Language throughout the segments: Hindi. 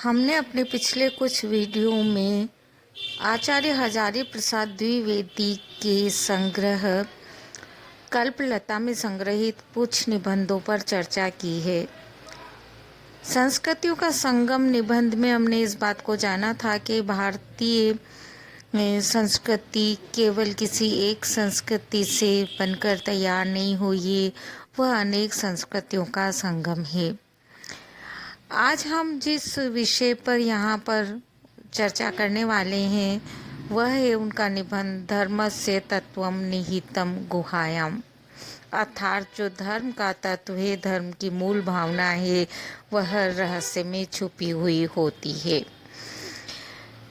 हमने अपने पिछले कुछ वीडियो में आचार्य हजारी प्रसाद द्विवेदी के संग्रह कल्पलता में संग्रहित कुछ निबंधों पर चर्चा की है। संस्कृतियों का संगम निबंध में हमने इस बात को जाना था कि भारतीय संस्कृति केवल किसी एक संस्कृति से बनकर तैयार नहीं हुई है, वह अनेक संस्कृतियों का संगम है। आज हम जिस विषय पर यहाँ पर चर्चा करने वाले हैं वह है उनका निबंध धर्मस्य तत्वम निहितम गुहायाम, अर्थात जो धर्म का तत्व है, धर्म की मूल भावना है, वह रहस्य में छुपी हुई होती है।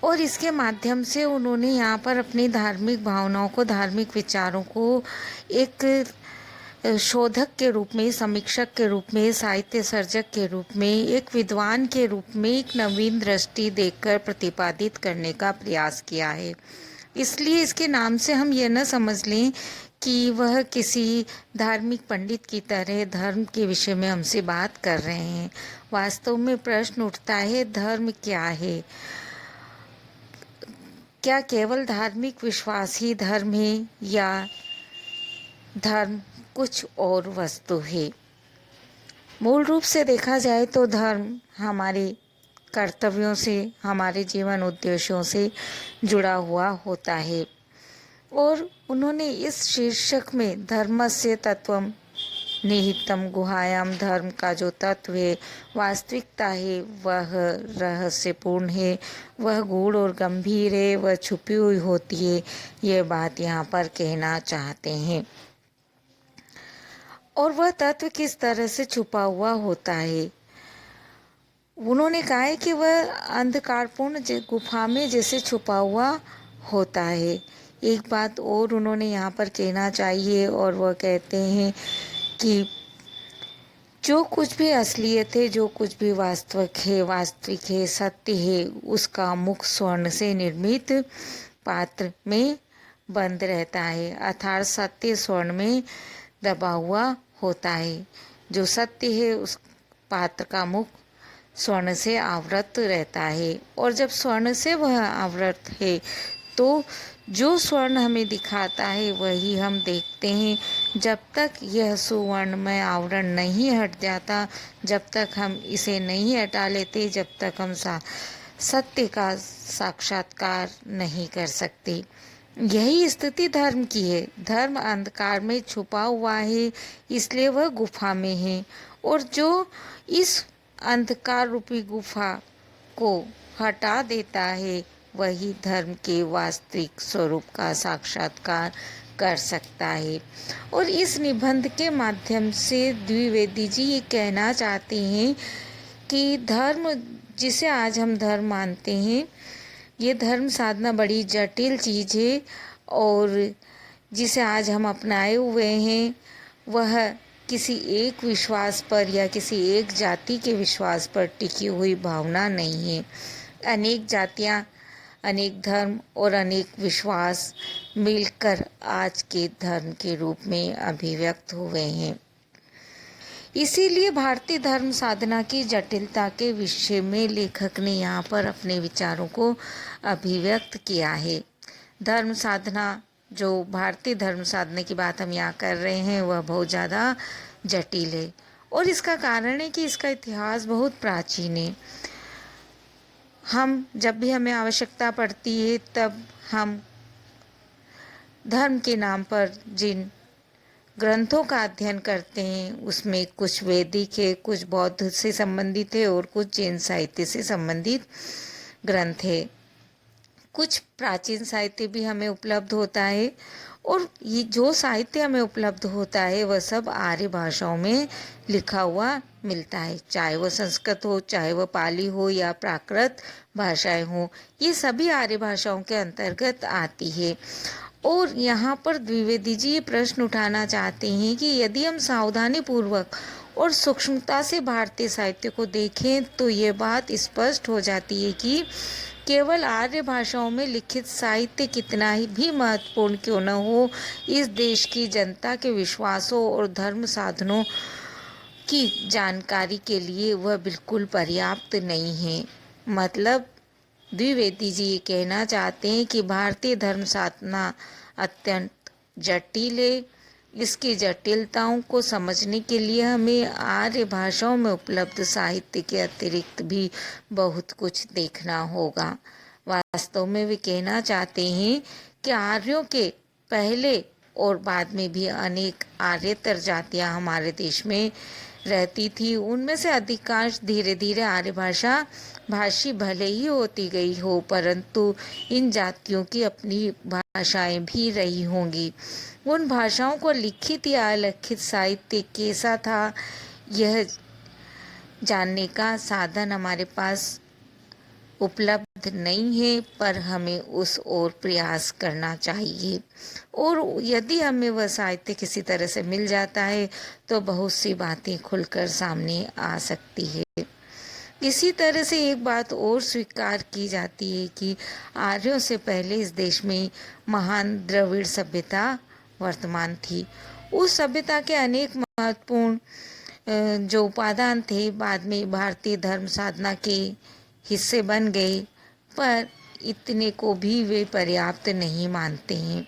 और इसके माध्यम से उन्होंने यहाँ पर अपनी धार्मिक भावनाओं को, धार्मिक विचारों को एक शोधक के रूप में, समीक्षक के रूप में, साहित्य सर्जक के रूप में, एक विद्वान के रूप में एक नवीन दृष्टि देकर प्रतिपादित करने का प्रयास किया है। इसलिए इसके नाम से हम यह न समझ लें कि वह किसी धार्मिक पंडित की तरह धर्म के विषय में हमसे बात कर रहे हैं। वास्तव में प्रश्न उठता है, धर्म क्या है? क्या केवल धार्मिक विश्वास ही धर्म है या धर्म कुछ और वस्तु है? मूल रूप से देखा जाए तो धर्म हमारे कर्तव्यों से, हमारे जीवन उद्देश्यों से जुड़ा हुआ होता है। और उन्होंने इस शीर्षक में धर्मस्य तत्वम निहितम गुहायाम, धर्म का जो तत्व है, वास्तविकता है, वह रहस्यपूर्ण है, वह गूढ़ और गंभीर है, वह छुपी हुई होती है, ये बात यहाँ पर कहना चाहते हैं। और वह तत्व किस तरह से छुपा हुआ होता है? उन्होंने कहा है कि वह अंधकारपूर्ण गुफा में जैसे छुपा हुआ होता है। एक बात और उन्होंने यहाँ पर कहना चाहिए, और वह कहते हैं कि जो कुछ भी असलियत है, जो कुछ भी वास्तविक है, सत्य है, उसका मुख स्वर्ण से निर्मित पात्र में बंद रहता है, अर्थात सत्य स्वर्ण में दबा हुआ होता है। जो सत्य है उस पात्र का मुख स्वर्ण से आवृत रहता है, और जब स्वर्ण से वह आवृत है तो जो स्वर्ण हमें दिखाता है वही हम देखते हैं। जब तक यह सुवर्णमय आवरण नहीं हट जाता, जब तक हम इसे नहीं हटा लेते, जब तक हम सत्य का साक्षात्कार नहीं कर सकते। यही स्थिति धर्म की है। धर्म अंधकार में छुपा हुआ है, इसलिए वह गुफा में है, और जो इस अंधकार रूपी गुफा को हटा देता है वही धर्म के वास्तविक स्वरूप का साक्षात्कार कर सकता है। और इस निबंध के माध्यम से द्विवेदी जी ये कहना चाहते हैं कि धर्म, जिसे आज हम धर्म मानते हैं, ये धर्म साधना बड़ी जटिल चीज़ है, और जिसे आज हम अपनाए हुए हैं वह किसी एक विश्वास पर या किसी एक जाति के विश्वास पर टिकी हुई भावना नहीं है। अनेक जातियाँ, अनेक धर्म और अनेक विश्वास मिलकर आज के धर्म के रूप में अभिव्यक्त हुए हैं। इसीलिए भारतीय धर्म साधना की जटिलता के विषय में लेखक ने यहाँ पर अपने विचारों को अभिव्यक्त किया है। धर्म साधना, जो भारतीय धर्म साधना की बात हम यहाँ कर रहे हैं, वह बहुत ज़्यादा जटिल है, और इसका कारण है कि इसका इतिहास बहुत प्राचीन है। हम जब भी हमें आवश्यकता पड़ती है तब हम धर्म के नाम पर जिन ग्रंथों का अध्ययन करते हैं उसमें कुछ वैदिक है, कुछ बौद्ध से संबंधित है, और कुछ जैन साहित्य से संबंधित ग्रंथ है। कुछ प्राचीन साहित्य भी हमें उपलब्ध होता है, और ये जो साहित्य हमें उपलब्ध होता है वह सब आर्य भाषाओं में लिखा हुआ मिलता है, चाहे वह संस्कृत हो, चाहे वह पाली हो या प्राकृत भाषाएं हो, ये सभी आर्य भाषाओं के अंतर्गत आती है। और यहाँ पर द्विवेदी जी ये प्रश्न उठाना चाहते हैं कि यदि हम सावधानी पूर्वक और सूक्ष्मता से भारतीय साहित्य को देखें तो ये बात स्पष्ट हो जाती है कि केवल आर्य भाषाओं में लिखित साहित्य कितना ही भी महत्वपूर्ण क्यों न हो, इस देश की जनता के विश्वासों और धर्म साधनों की जानकारी के लिए वह बिल्कुल पर्याप्त नहीं है। मतलब द्विवेदी जी ये कहना चाहते हैं कि भारतीय धर्म साधना अत्यंत जटिल है। इसकी जटिलताओं को समझने के लिए हमें आर्य भाषाओं में उपलब्ध साहित्य के अतिरिक्त भी बहुत कुछ देखना होगा। वास्तव में वे कहना चाहते हैं कि आर्यों के पहले और बाद में भी अनेक आर्येतर जातियां हमारे देश में रहती थी। उनमें से अधिकांश धीरे धीरे आर्य भाषी भले ही होती गई हो, परंतु इन जातियों की अपनी भाषाएं भी रही होंगी। उन भाषाओं को लिखित या अलिखित साहित्य कैसा था, यह जानने का साधन हमारे पास उपलब्ध नहीं है, पर हमें उस ओर प्रयास करना चाहिए। और यदि हमें वह साहित्य किसी तरह से मिल जाता है तो बहुत सी बातें खुलकर सामने आ सकती है। इसी तरह से एक बात और स्वीकार की जाती है कि आर्यों से पहले इस देश में महान द्रविड़ सभ्यता वर्तमान थी। उस सभ्यता के अनेक महत्वपूर्ण जो उपादान थे बाद में भारतीय धर्म साधना के हिस्से बन गए, पर इतने को भी वे पर्याप्त नहीं मानते हैं।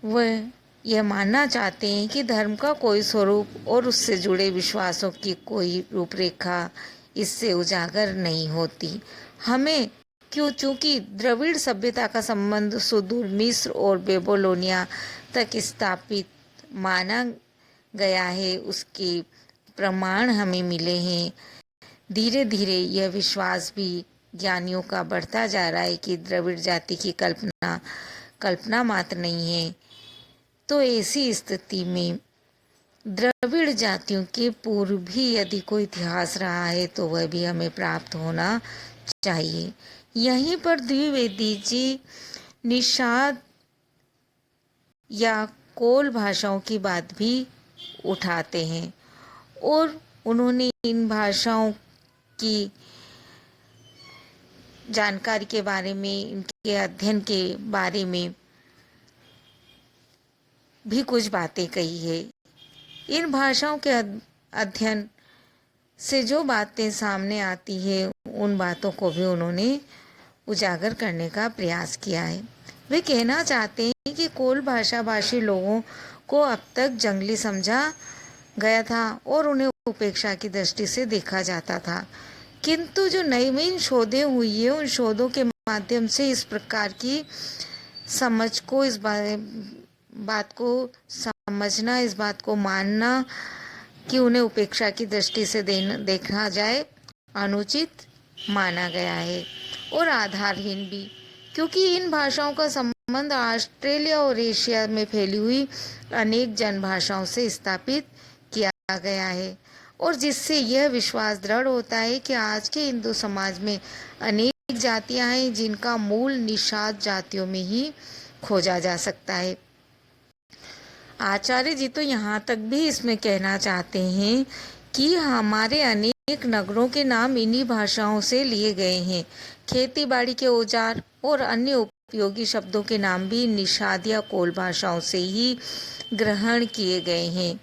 वह यह मानना चाहते हैं कि धर्म का कोई स्वरूप और उससे जुड़े विश्वासों की कोई रूपरेखा इससे उजागर नहीं होती। हमें चूंकि द्रविड़ सभ्यता का संबंध सुदूर मिस्र और बेबीलोनिया तक स्थापित माना गया है, उसके प्रमाण हमें मिले हैं। धीरे धीरे यह विश्वास भी ज्ञानियों का बढ़ता जा रहा है कि द्रविड़ जाति की कल्पना मात्र नहीं है। तो ऐसी स्थिति में द्रविड़ जातियों के पूर्व भी यदि कोई इतिहास रहा है तो वह भी हमें प्राप्त होना चाहिए। यहीं पर द्विवेदी जी निषाद या कोल भाषाओं की बात भी उठाते हैं और उन्होंने इन भाषाओं की जानकारी के बारे में, इनके अध्ययन के बारे में भी कुछ बातें कही है। इन भाषाओं के अध्ययन से जो बातें सामने आती है उन बातों को भी उन्होंने उजागर करने का प्रयास किया है। वे कहना चाहते हैं कि कोल भाषा भाषी लोगों को अब तक जंगली समझा गया था और उन्हें उपेक्षा की दृष्टि से देखा जाता था, किंतु जो नवीन शोधें हुई है उन शोधों के माध्यम से इस प्रकार की समझ को, इस बात को समझना, इस बात को मानना कि उन्हें उपेक्षा की दृष्टि से देखा जाए अनुचित माना गया है और आधारहीन भी, क्योंकि इन भाषाओं का संबंध ऑस्ट्रेलिया और एशिया में फैली हुई अनेक जनभाषाओं से स्थापित किया गया है और जिससे यह विश्वास दृढ़ होता है कि आज के हिंदू समाज में अनेक जातियां हैं जिनका मूल निषाद जातियों में ही खोजा जा सकता है। आचार्य जी तो यहाँ तक भी इसमें कहना चाहते हैं कि हमारे अनेक नगरों के नाम इन्हीं भाषाओं से लिए गए हैं। खेती बाड़ी के औजार और अन्य उपयोगी शब्दों के नाम भी निषाद या कोल भाषाओं से ही ग्रहण किए गए हैं।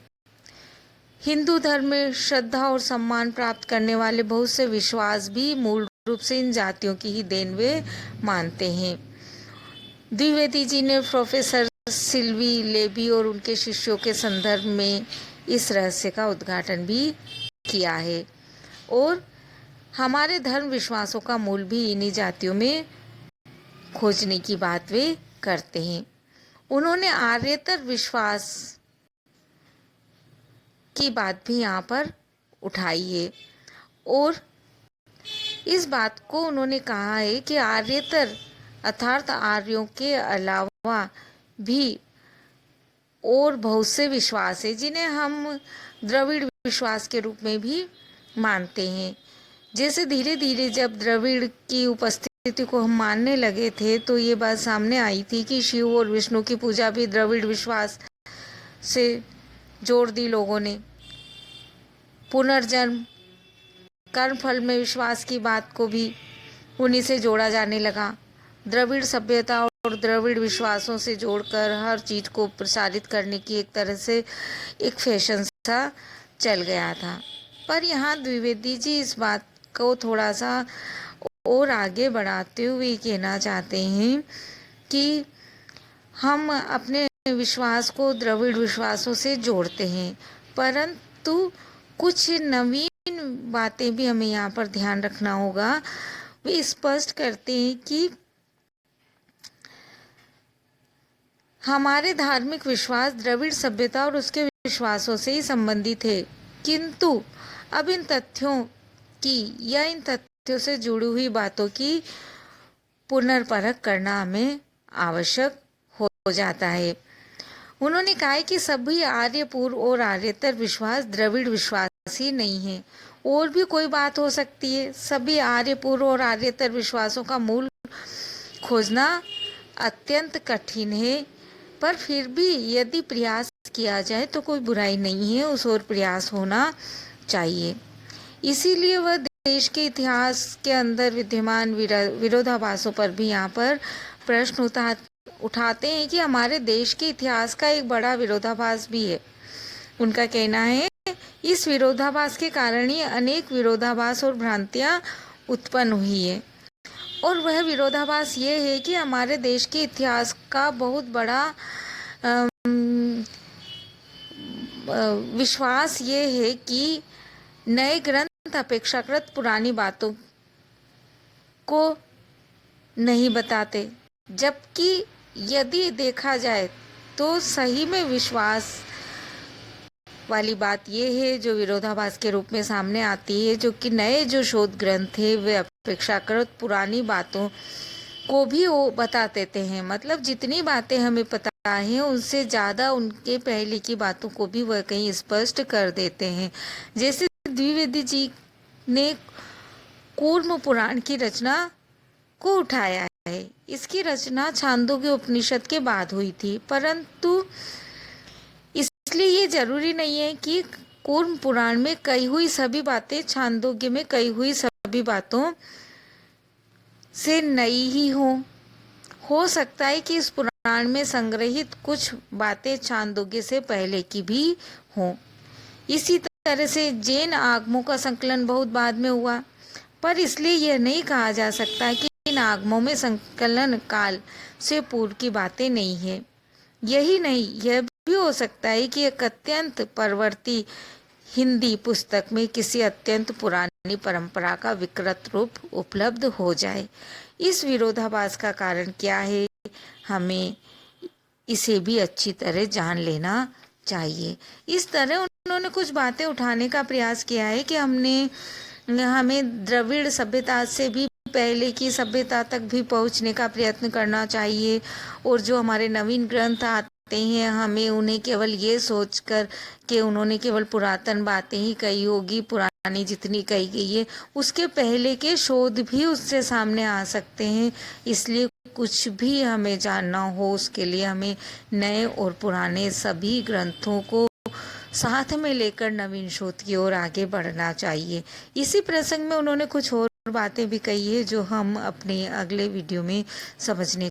हिंदू धर्म में श्रद्धा और सम्मान प्राप्त करने वाले बहुत से विश्वास भी मूल रूप से इन जातियों की ही देन वे मानते हैं। द्विवेदी जी ने प्रोफेसर सिल्वी लेबी और उनके शिष्यों के संदर्भ में इस रहस्य का उद्घाटन भी किया है और हमारे धर्म विश्वासों का मूल भी इन्हीं जातियों में खोजने की बात वे करते हैं। उन्होंने आर्येतर विश्वास की बात भी यहाँ पर उठाई है और इस बात को उन्होंने कहा है कि आर्येतर अर्थात आर्यों के अलावा भी और बहुत से विश्वास है जिन्हें हम द्रविड़ विश्वास के रूप में भी मानते हैं। जैसे धीरे धीरे जब द्रविड़ की उपस्थिति को हम मानने लगे थे तो ये बात सामने आई थी कि शिव और विष्णु की पूजा भी द्रविड़ विश्वास से जोड़ दी लोगों ने। पुनर्जन्म, कर्मफल में विश्वास की बात को भी उन्हीं से जोड़ा जाने लगा। द्रविड़ सभ्यता और द्रविड़ विश्वासों से जोड़कर हर चीज को प्रसारित करने की एक तरह से एक फैशन सा चल गया था। पर यहाँ द्विवेदी जी इस बात को थोड़ा सा और आगे बढ़ाते हुए कहना चाहते हैं कि हम अपने विश्वास को द्रविड़ विश्वासों से जोड़ते हैं, परंतु कुछ नवीन बातें भी हमें यहाँ पर ध्यान रखना होगा। वे स्पष्ट करते हैं कि हमारे धार्मिक विश्वास द्रविड़ सभ्यता और उसके विश्वासों से ही संबंधित है, किंतु अब इन तथ्यों की या इन तथ्यों से जुड़ी हुई बातों की पुनर्परख करना हमें आवश्यक हो जाता है। उन्होंने कहा है कि सभी आर्य पूर्व और आर्यतर विश्वास द्रविड़ विश्वास ही नहीं है, और भी कोई बात हो सकती है। सभी आर्य पूर्व और आर्यतर विश्वासों का मूल खोजना अत्यंत कठिन है, पर फिर भी यदि प्रयास किया जाए तो कोई बुराई नहीं है, उस ओर प्रयास होना चाहिए। इसीलिए वह देश के इतिहास के अंदर विद्यमान विरोधाभासों पर भी यहाँ पर प्रश्न उठाते हैं कि हमारे देश के इतिहास का एक बड़ा विरोधाभास भी है। उनका कहना है इस विरोधाभास के कारण ही अनेक विरोधाभास और भ्रांतियाँ उत्पन्न हुई है, और वह विरोधाभास ये है कि हमारे देश के इतिहास का बहुत बड़ा विश्वास ये है कि नए ग्रंथ अपेक्षाकृत पुरानी बातों को नहीं बताते, जबकि यदि देखा जाए तो सही में विश्वास वाली बात यह है जो विरोधाभास के रूप में सामने आती है, जो कि नए जो शोध ग्रंथ है वे अपेक्षाकृत पुरानी बातों को भी वो बता देते हैं। मतलब जितनी बातें हमें पता है उनसे ज़्यादा उनके पहले की बातों को भी वह कहीं स्पष्ट कर देते हैं। जैसे द्विवेदी जी ने कूर्म पुराण की रचना को उठाया है। इसकी रचना छांदोग्य उपनिषद के बाद हुई थी, परंतु इसलिए ये जरूरी नहीं है कि कूर्म पुराण में कही हुई सभी बातें छांदोग्य में कही हुई सभी बातों से नई ही हो सकता है कि इस पुराण में संग्रहित कुछ बातें छांदोग्य से पहले की भी हों। इसी तरह से जैन आगमों का संकलन बहुत बाद में हुआ, पर इसलिए यह नहीं कहा जा सकता कि इन आगमों में संकलन काल से पूर्व की बातें नहीं है। यही नहीं, यह भी हो सकता है कि एक अत्यंत परवर्ती हिंदी पुस्तक में किसी अत्यंत पुरानी परंपरा का विकृत रूप उपलब्ध हो जाए। इस विरोधाभास का कारण क्या है, हमें इसे भी अच्छी तरह जान लेना चाहिए। इस तरह उन्होंने कुछ बातें उठाने का प्रयास किया है कि हमें द्रविड़ सभ्यता से भी पहले की सभ्यता तक भी पहुंचने का प्रयत्न करना चाहिए, और जो हमारे नवीन ग्रंथ आते हैं हमें उन्हें केवल ये सोचकर कि उन्होंने केवल पुरातन बातें ही कही होगी, पुरानी जितनी कही गई है उसके पहले के शोध भी उससे सामने आ सकते हैं। इसलिए कुछ भी हमें जानना हो उसके लिए हमें नए और पुराने सभी ग्रंथों को साथ में लेकर नवीन शोध की ओर आगे बढ़ना चाहिए। इसी प्रसंग में उन्होंने कुछ और बातें भी कही है जो हम अपने अगले वीडियो में समझने